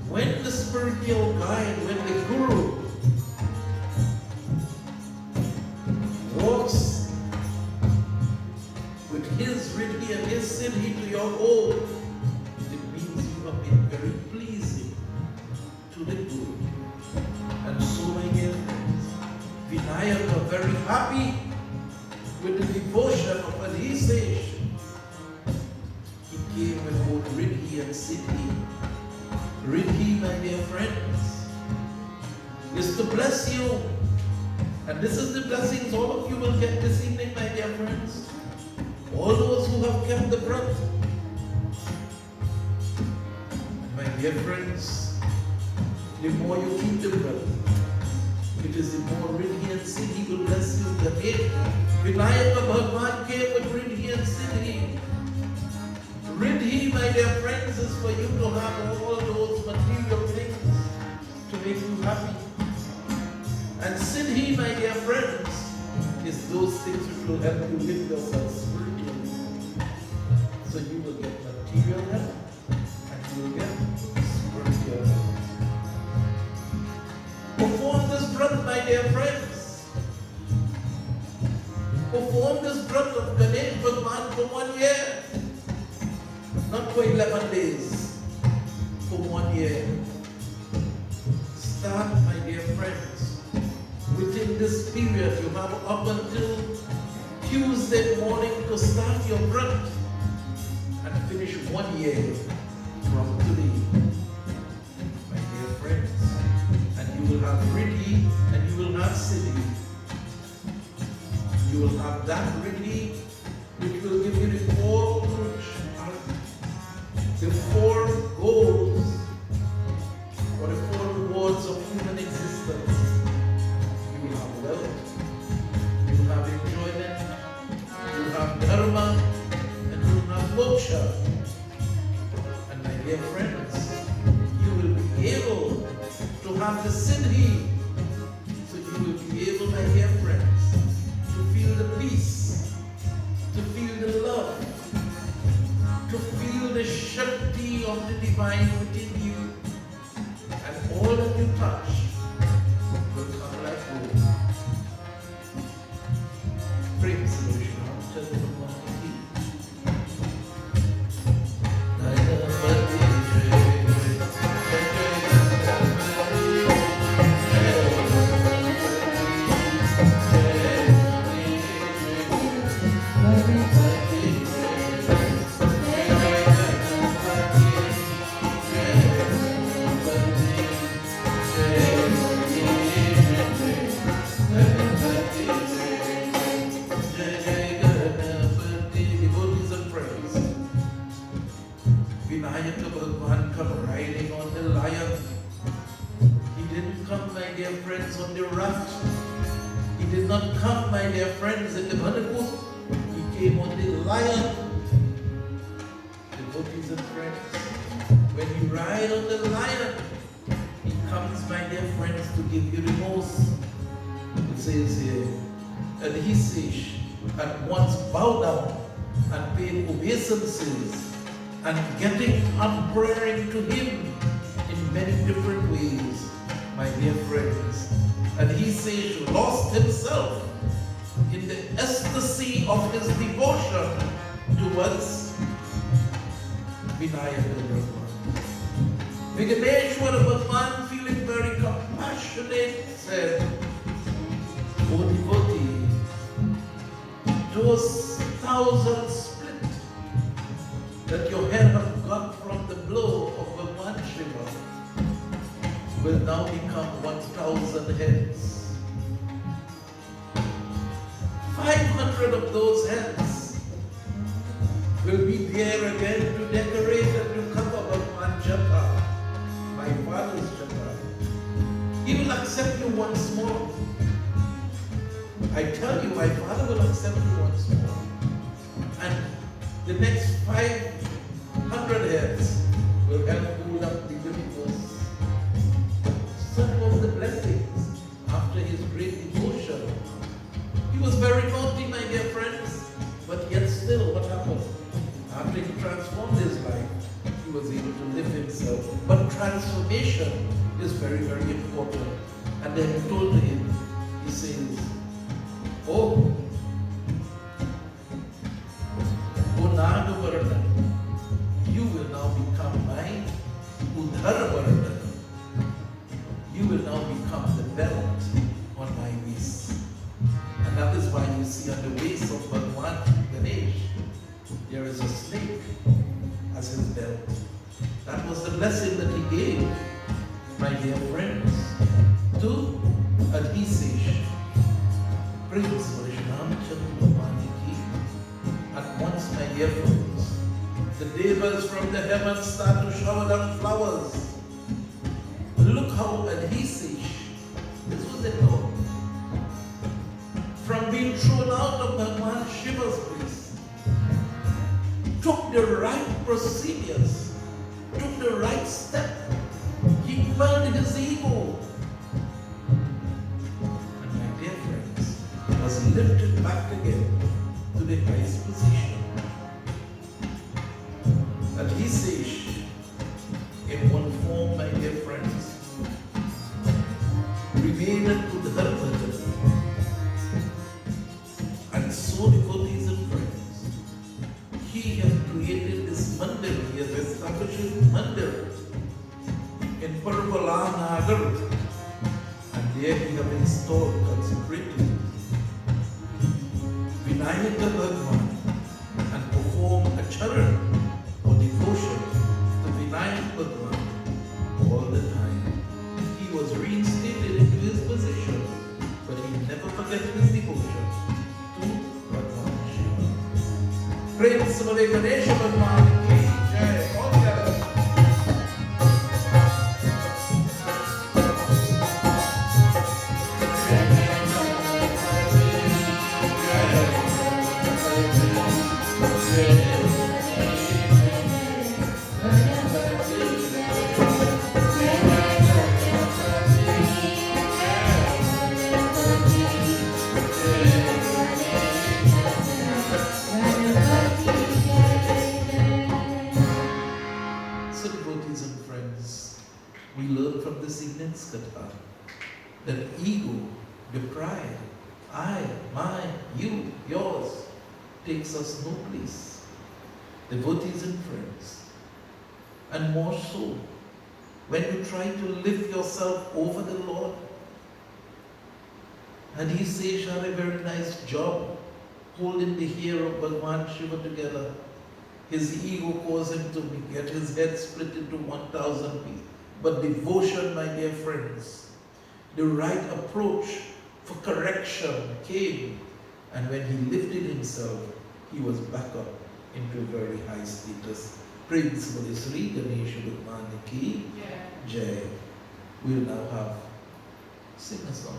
when the spiritual guide, when the Guru walks with his Riddhi and his Siddhi to your home, it means you have been very pleasing to the Guru. And so, my dear friends, Vinayaka very happy with the devotion of Adhisesh. He came with both Riddhi and Siddhi. Riddhi, my dear friends, is to bless you. And this is the blessings all of you will get this evening, my dear friends. All those who have kept the Vrat. My dear friends, the more you keep the Vrat, it is the more Riddhi and Siddhi will bless you. The Vinayaka Bhagwan came with Riddhi and Siddhi. Riddhi, my dear friends, is for you to have all those material things to make you happy. And Siddhi, my dear friends, is those things which will help you live yourself spiritually. So you will get material help and you will get spiritual help. Perform this Vrat, my dear friends. Perform this Vrat of Ganesh Bhagwan for 1 year. Not for 11 days, for 1 year. Start, my dear friends, within this period. You have up until Tuesday morning to start your Vrat and finish 1 year from today, my dear friends. And you will have Riddhi and you will have Siddhi. You will have that Riddhi which will give you the four goals or the 4 rewards of human existence. You will have wealth, you will have enjoyment, you will have dharma, and you will have moksha. And my dear friends, you will be able to have the Siddhi. So you will be able, my dear friends, to feel the peace, to feel the love, to feel the Shakti of the divine within you, and all that you touch will come like gold. Praise the Lord. Vinayaka Bhagwan come riding on the lion. He didn't come, my dear friends, on the raft. He did not come, my dear friends, in the Bhadaput. He came on the lion. Devotees and friends, when you ride on the lion, he comes, my dear friends, to give you remorse. It says here, and he says, at once bow down and pay obeisances and getting up praying to him in many different ways, my dear friends. And he says, lost himself in the ecstasy of his devotion towards Vinayaka Bhagwan. Vigneshwara Bhagwan, feeling very compassionate, said, O devotee, those 1,000 split that your head have got from the blow of Bhagwan Shiva will now become 1,000 heads. 500 of those heads will be there again to decorate and to cover Bhagwan Japa, my father's Japa. He will accept you once more. I tell you, my father will accept you once more. And the next 500 heads will help hold up the universe. Such was the blessings after his great devotion. He was very naughty, my dear friends, but yet still, what happened? After he transformed his life, he was able to live himself. But transformation is very, very important. And then he told him, he says, Oh, Nagavarana, you will now become my Udharavarana. You will now become the belt on my waist. And that is why you see on the waist of Bhagwan Ganesh, there is a snake as his belt. That was the blessing that he gave, my dear friends, to Adhisesh. Praise Vaishnava Chandra ki. At once, my dear friends, the devas from the heavens start to shower down flowers. Look how Adhisesh, this was a law, from being thrown out of Bhagwan Shiva's place, took the right procedures, took the right step. He quelled his ego. And my dear friends, was lifted back again to the highest position. Adhisesh, in one form, my dear friends, remained Udharvajana. And so, devotees and friends, he has created this mandir, he has established his mandir in Parvala Nagar, and there he has installed, consecrated Vinayaka Bhagwan and perform a charan or devotion to Vinayaka Bhagwan all the time. He was reinstated into his position, but he never forgot his devotion to Bhagwan Shiva. Praise Sri Ganesha Bhagwan ki Jai. All together. That ego, the pride, I, my, you, yours, takes us no place. Devotees and friends. And more so, when you try to lift yourself over the Lord, and he says, you had a very nice job holding the hair of Bhagwan Shiva together. His ego caused him to get his head split into 1,000 pieces. But devotion, my dear friends, the right approach for correction came, and when he lifted himself, he was back up into a very high status. Praise for the Sri Ganesha Bhagwan ki Jai. We'll now have sing a song.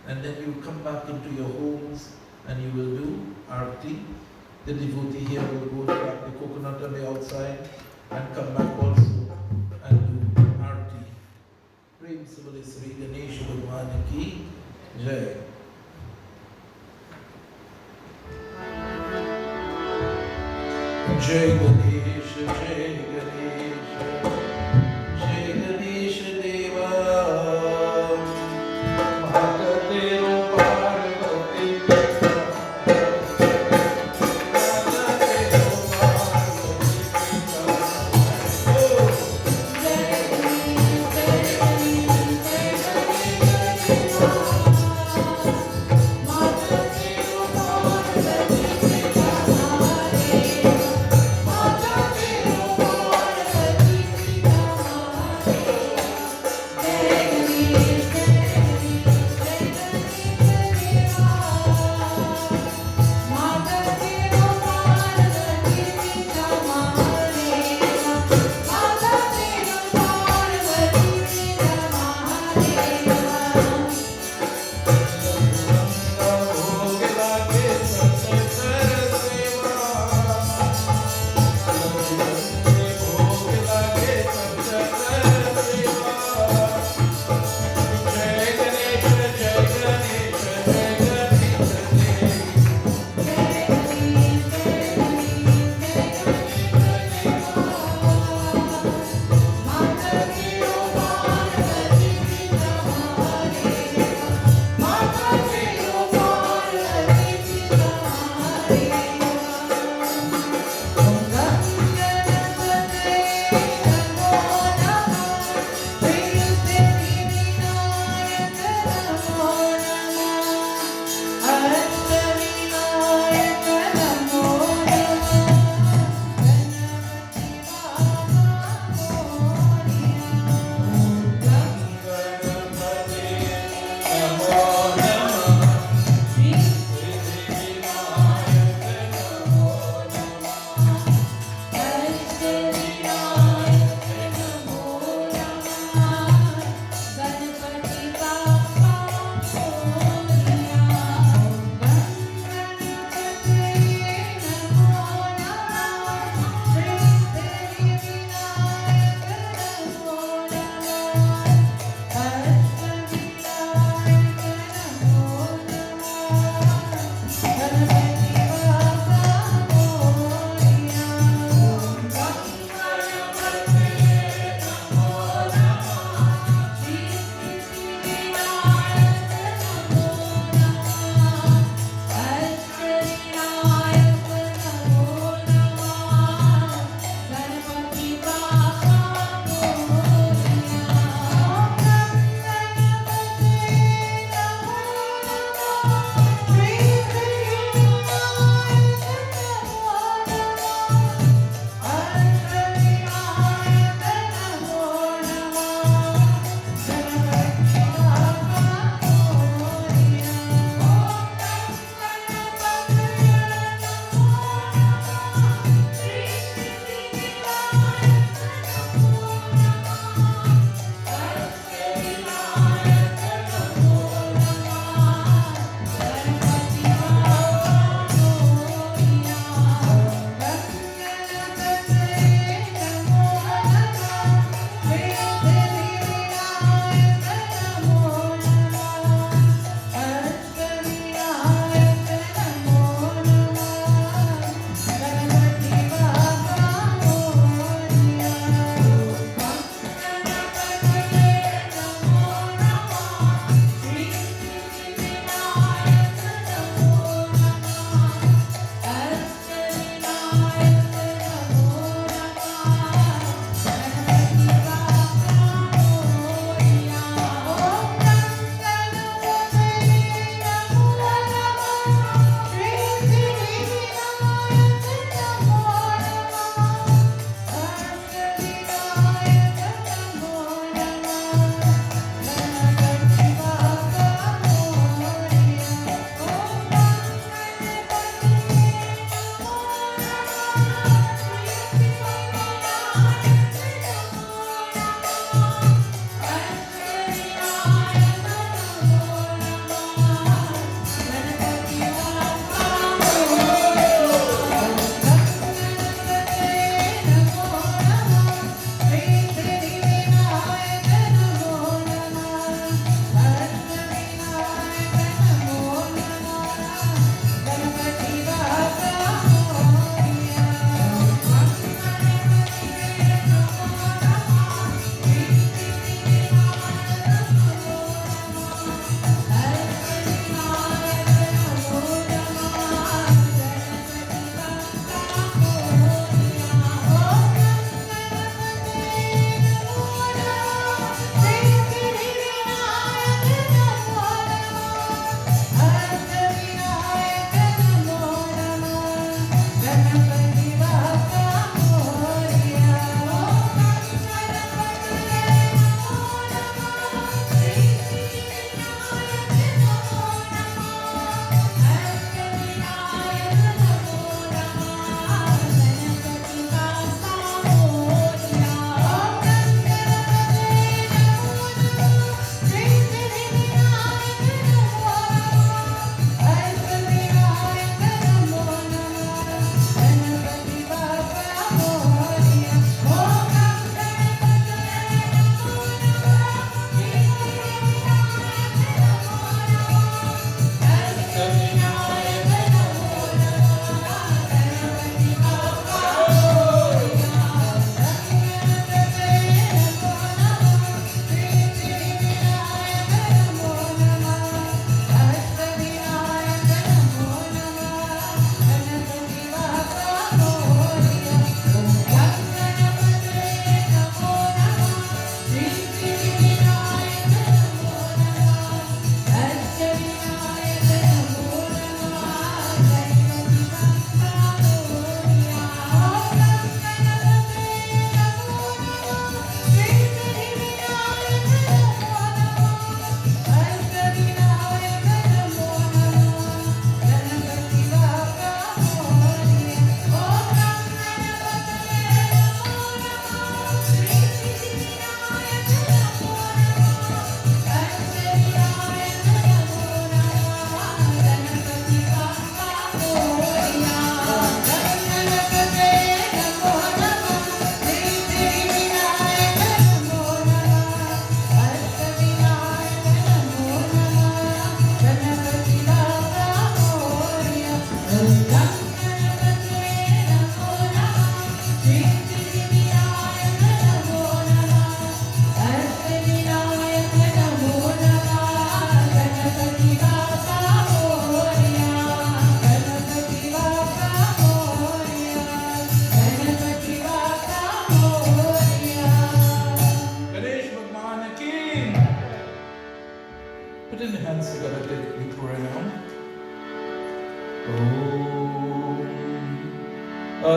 and then you come back into your homes and you will do Arti. The devotee here will go crack the coconut on the outside and come back also and do Arti. Prem se bole Sri Ganesh Bhagwan ki Jai. Jai Ganesh, Jai Ganesh, Jai Ganesh Deva, Mata Tero Parvati Pita, Mata Tero Parvati Pita. Oh, Jai Ganesh, Jai Ganesh, Jai Ganesh Deva, Mata Tero Parvati Pita.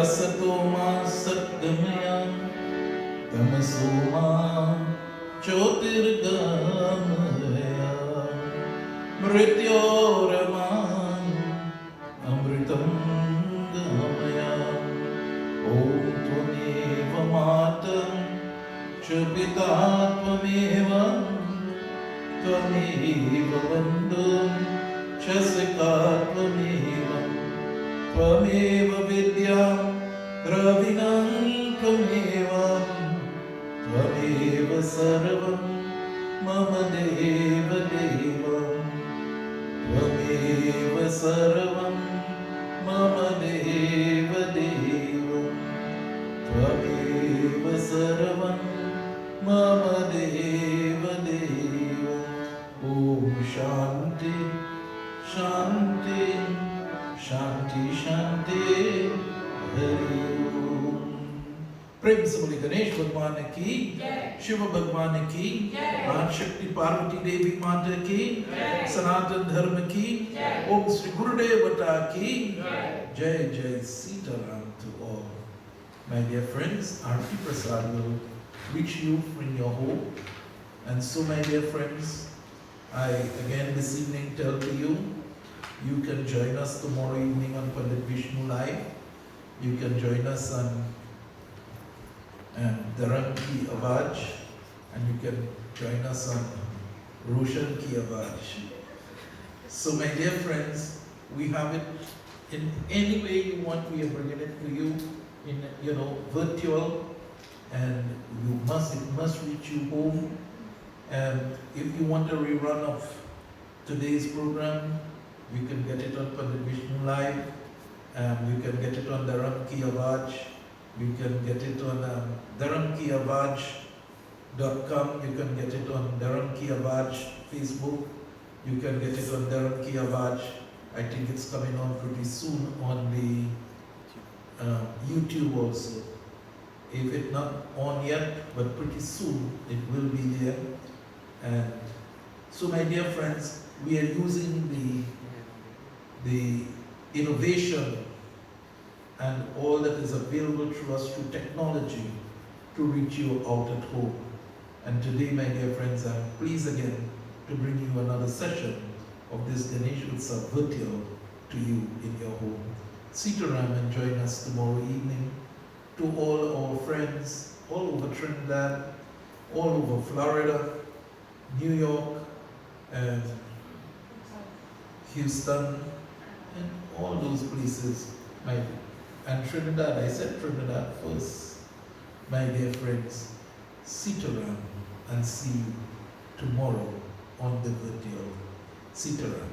Asato ma satgamaya tamaso ma jyotirgamaya mrityorama amritam gamaya. Om Tvameva Matam Cha Pita Tvameva Tvameva Bandhum Cha Sakha Tvameva Tvameva Vidyam Dravinam Tvameva Tvameva Sarvam Mama Deva Devam Tvameva Sarvam Mama Deva Devam Tvameva Sarvam Mama Deva Deva. Om Shanti Shanti Shanti Shanti Hari Om. प्रेम से बोले गणेश भगवान की, शिव भगवान की, शक्ति पार्वती देवी माता की, सनातन धर्म की, ओम श्री गुरुदेवता की जय जय. Sitaram to all. My dear friends, Aarti Prasad will reach you in your home. And so, my dear friends, I again this evening tell to you, you can join us tomorrow evening on Pandit Vishnu Live. You can join us on Dharam Ki Awaaj, and you can join us on Roshan Ki Awaaj. So, my dear friends, we have it in any way you want. We are bringing it to you in virtual, and it must reach you home. And if you want a rerun of today's program, you can get it on Pandit Vishnu Live. You can get it on Dharam Ki Awaaj. You can get it on dharamkiawaaj.com. You can get it on Dharam Ki Awaaj Facebook. You can get it on Dharam Ki Awaaj. I think it's coming on pretty soon on the YouTube also. If it's not on yet, but pretty soon it will be there. And so, my dear friends, we are using the innovation and all that is available to us through technology to reach you out at home. And today, my dear friends, I'm pleased again to bring you another session of this Ganesh Utsav virtual to you in your home. Sitaram, and join us tomorrow evening. To all our friends all over Trinidad, all over Florida, New York, and Houston, and all those places. And Trinidad, I said Trinidad first. My dear friends, Sitaram, and see you tomorrow on the video. Sitaram.